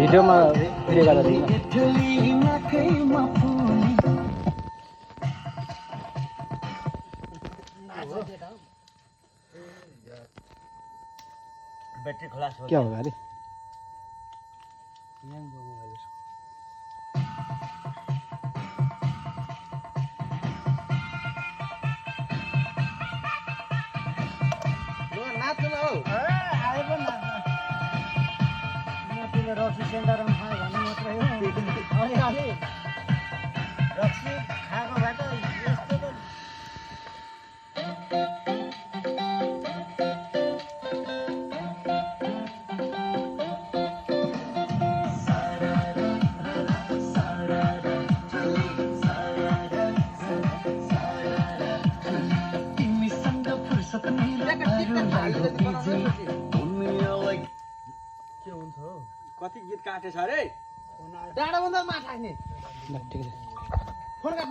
भिडियोमा प्ले गर्दा दिनु बैटरी खलास हो क्या होगा अरे रक्सी सेन्टरमा खायो भन्ने मात्रै हो अलिअलि रक्सी खाएको भए त यस्तो त के हुन्छ हौ कति गीत काटेछ अरे डाँडा बन्दा माछा नि ल ठिक छ फोन गर्न